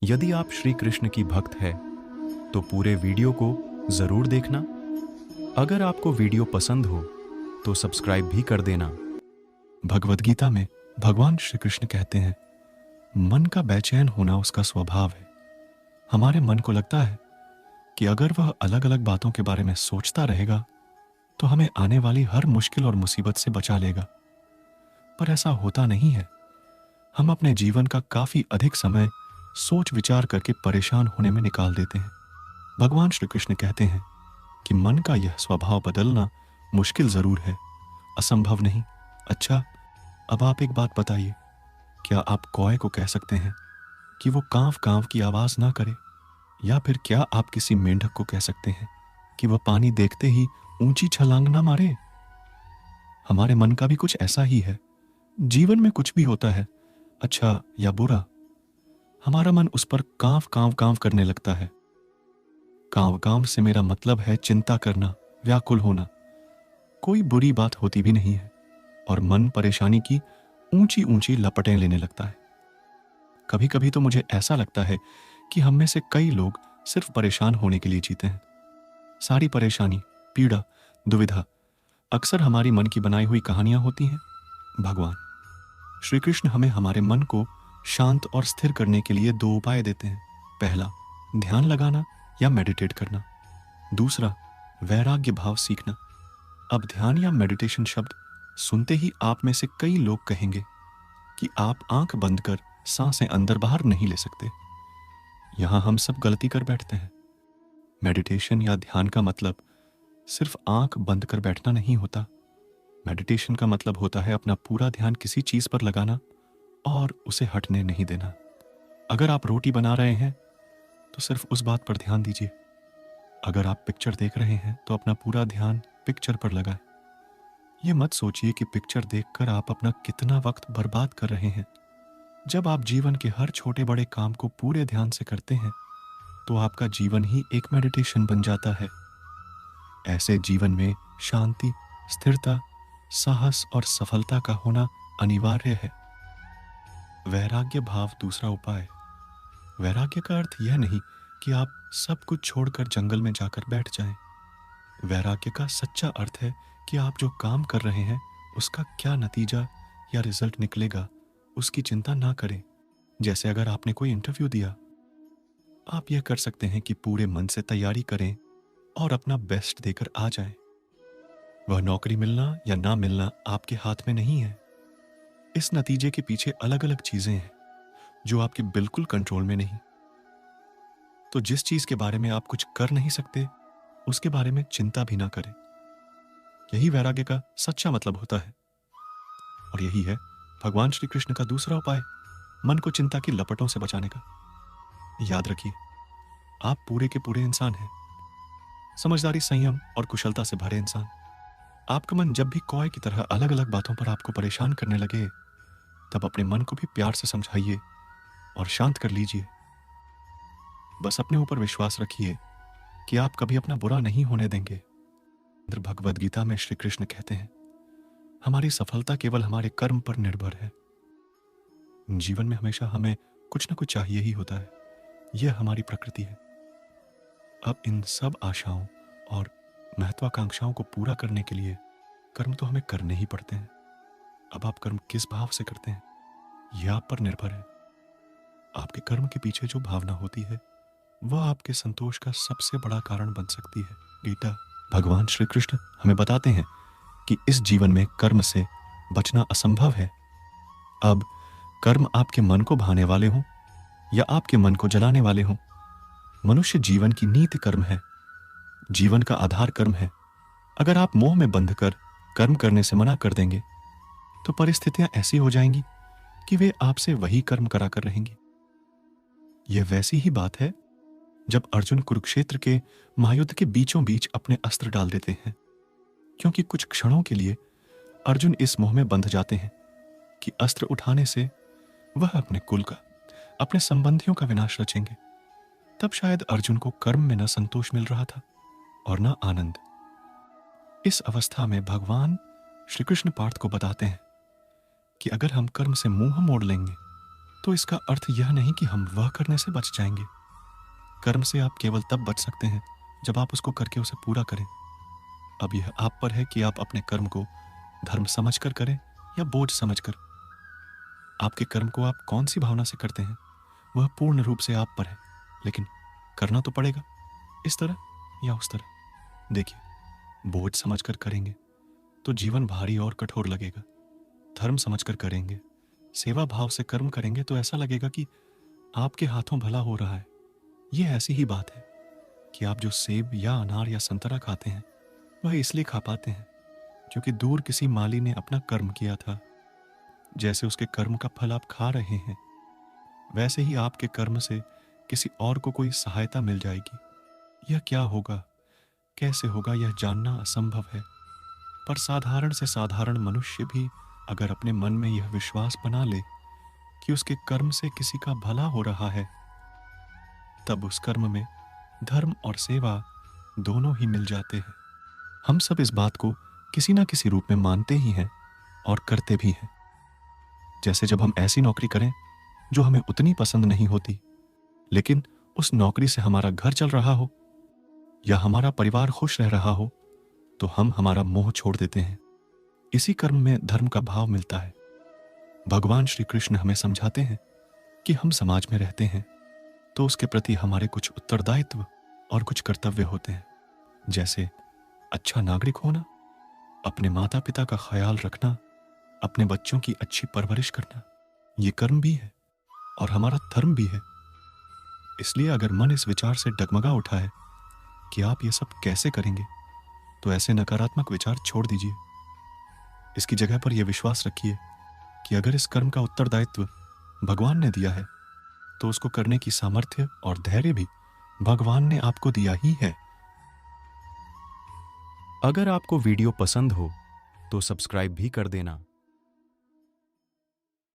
यदि आप श्री कृष्ण की भक्त है तो पूरे वीडियो को जरूर देखना। अगर आपको वीडियो पसंद हो तो सब्सक्राइब भी कर देना। भगवद गीता में भगवान श्री कृष्ण कहते हैं, मन का बेचैन होना उसका स्वभाव है। हमारे मन को लगता है कि अगर वह अलग अलग बातों के बारे में सोचता रहेगा तो हमें आने वाली हर मुश्किल और मुसीबत से बचा लेगा, पर ऐसा होता नहीं है। हम अपने जीवन का काफी अधिक समय सोच विचार करके परेशान होने में निकाल देते हैं। भगवान श्री कृष्ण कहते हैं कि मन का यह स्वभाव बदलना मुश्किल जरूर है, असंभव नहीं। अच्छा, अब आप एक बात बताइए, क्या आप कौए को कह सकते हैं कि वो कांव कांव की आवाज ना करे? या फिर क्या आप किसी मेंढक को कह सकते हैं कि वह पानी देखते ही ऊंची छलांग ना मारे? हमारे मन का भी कुछ ऐसा ही है। जीवन में कुछ भी होता है, अच्छा या बुरा, हमारा मन उस पर कांव कांव कांव करने लगता है। कांव कांव से मेरा मतलब है चिंता करना, व्याकुल होना। कोई बुरी बात होती भी नहीं है और मन परेशानी की ऊंची ऊंची लपटें लेने लगता है। कभी कभी तो मुझे ऐसा लगता है कि हम में से कई लोग सिर्फ परेशान होने के लिए जीते हैं। सारी परेशानी, पीड़ा, दुविधा अक्सर हमारी मन की बनाई हुई कहानियां होती हैं। भगवान श्री कृष्ण हमें हमारे मन को शांत और स्थिर करने के लिए दो उपाय देते हैं। पहला, ध्यान लगाना या मेडिटेट करना। दूसरा, वैराग्य भाव सीखना। अब ध्यान या मेडिटेशन शब्द सुनते ही आप में से कई लोग कहेंगे कि आप आंख बंद कर सांसें अंदर बाहर नहीं ले सकते। यहां हम सब गलती कर बैठते हैं। मेडिटेशन या ध्यान का मतलब सिर्फ आंख बंद कर बैठना नहीं होता। मेडिटेशन का मतलब होता है अपना पूरा ध्यान किसी चीज पर लगाना और उसे हटने नहीं देना। अगर आप रोटी बना रहे हैं तो सिर्फ उस बात पर ध्यान दीजिए। अगर आप पिक्चर देख रहे हैं तो अपना पूरा ध्यान पिक्चर पर लगाएं। यह मत सोचिए कि पिक्चर देखकर आप अपना कितना वक्त बर्बाद कर रहे हैं। जब आप जीवन के हर छोटे बड़े काम को पूरे ध्यान से करते हैं तो आपका जीवन ही एक मेडिटेशन बन जाता है। ऐसे जीवन में शांति, स्थिरता, साहस और सफलता का होना अनिवार्य है। वैराग्य भाव दूसरा उपाय। वैराग्य का अर्थ यह नहीं कि आप सब कुछ छोड़कर जंगल में जाकर बैठ जाएं। वैराग्य का सच्चा अर्थ है कि आप जो काम कर रहे हैं उसका क्या नतीजा या रिजल्ट निकलेगा उसकी चिंता ना करें। जैसे अगर आपने कोई इंटरव्यू दिया, आप यह कर सकते हैं कि पूरे मन से तैयारी करें और अपना बेस्ट देकर आ जाएं। वह नौकरी मिलना या ना मिलना आपके हाथ में नहीं है। इस नतीजे के पीछे अलग अलग चीजें हैं जो आपके बिल्कुल कंट्रोल में नहीं। तो जिस चीज के बारे में आप कुछ कर नहीं सकते उसके बारे में चिंता भी ना करें। यही वैराग्य का सच्चा मतलब होता है। और यही है भगवान श्री कृष्ण का दूसरा उपाय, मन को चिंता की लपटों से बचाने का। याद रखिए, आप पूरे के पूरे इंसान हैं, समझदारी, संयम और कुशलता से भरे इंसान। आपका मन जब भी कौए की तरह अलग अलग बातों पर आपको परेशान करने लगे तब अपने मन को भी प्यार से समझाइए और शांत कर लीजिए। बस अपने ऊपर विश्वास रखिए कि आप कभी अपना बुरा नहीं होने देंगे। भगवद गीता में श्री कृष्ण कहते हैं, हमारी सफलता केवल हमारे कर्म पर निर्भर है। जीवन में हमेशा हमें कुछ ना कुछ चाहिए ही होता है, यह हमारी प्रकृति है। अब इन सब आशाओं और महत्वाकांक्षाओं को पूरा करने के लिए कर्म तो हमें करने ही पड़ते हैं। अब आप कर्म किस भाव से करते हैं यह आप पर निर्भर है। आपके कर्म के पीछे जो भावना होती है वह आपके संतोष का सबसे बड़ा कारण बन सकती है। गीता, भगवान श्री कृष्ण हमें बताते हैं कि इस जीवन में कर्म से बचना असंभव है। अब कर्म आपके मन को भाने वाले हों या आपके मन को जलाने वाले हों, मनुष्य जीवन की नीति कर्म है, जीवन का आधार कर्म है। अगर आप मोह में बंध कर कर्म करने से मना कर देंगे तो परिस्थितियां ऐसी हो जाएंगी कि वे आपसे वही कर्म करा कर रहेंगी। यह वैसी ही बात है जब अर्जुन कुरुक्षेत्र के महायुद्ध के बीचों बीच अपने अस्त्र डाल देते हैं, क्योंकि कुछ क्षणों के लिए अर्जुन इस मोह में बंध जाते हैं कि अस्त्र उठाने से वह अपने कुल का, अपने संबंधियों का विनाश रचेंगे। तब शायद अर्जुन को कर्म में न संतोष मिल रहा था और न आनंद। इस अवस्था में भगवान श्री कृष्ण पार्थ को बताते हैं कि अगर हम कर्म से मुंह मोड़ लेंगे तो इसका अर्थ यह नहीं कि हम वह करने से बच जाएंगे। कर्म से आप केवल तब बच सकते हैं जब आप उसको करके उसे पूरा करें। अब यह आप पर है कि आप अपने कर्म को धर्म समझकर करें या बोझ समझकर। आपके कर्म को आप कौन सी भावना से करते हैं वह पूर्ण रूप से आप पर है, लेकिन करना तो पड़ेगा, इस तरह या उस तरह। देखिए, बोझ समझकर करेंगे तो जीवन भारी और कठोर लगेगा। धर्म समझकर करेंगे, सेवा भाव से कर्म करेंगे तो ऐसा लगेगा कि आपके हाथों भला हो रहा है। यह ऐसी ही बात है कि आप जो सेब या अनार या संतरा खाते हैं वह इसलिए खा पाते हैं क्योंकि दूर किसी माली ने अपना कर्म किया था। जैसे उसके कर्म का फल आप खा रहे हैं, वैसे ही आपके कर्म से किसी और को कोई सहायता मिल जाएगी। यह क्या होगा, कैसे होगा, यह जानना असंभव है। पर साधारण से साधारण मनुष्य भी अगर अपने मन में यह विश्वास बना ले कि उसके कर्म से किसी का भला हो रहा है, तब उस कर्म में धर्म और सेवा दोनों ही मिल जाते हैं। हम सब इस बात को किसी ना किसी रूप में मानते ही हैं और करते भी हैं। जैसे जब हम ऐसी नौकरी करें जो हमें उतनी पसंद नहीं होती, लेकिन उस नौकरी से हमारा घर चल रहा हो या हमारा परिवार खुश रह रहा हो, तो हम हमारा मोह छोड़ देते हैं। इसी कर्म में धर्म का भाव मिलता है। भगवान श्री कृष्ण हमें समझाते हैं कि हम समाज में रहते हैं तो उसके प्रति हमारे कुछ उत्तरदायित्व और कुछ कर्तव्य होते हैं, जैसे अच्छा नागरिक होना, अपने माता पिता का ख्याल रखना, अपने बच्चों की अच्छी परवरिश करना। ये कर्म भी है और हमारा धर्म भी है। इसलिए अगर मन इस विचार से डगमगा उठा है कि आप ये सब कैसे करेंगे, तो ऐसे नकारात्मक विचार छोड़ दीजिए। इसकी जगह पर यह विश्वास रखिए कि अगर इस कर्म का उत्तरदायित्व भगवान ने दिया है तो उसको करने की सामर्थ्य और धैर्य भी भगवान ने आपको दिया ही है। अगर आपको वीडियो पसंद हो तो सब्सक्राइब भी कर देना।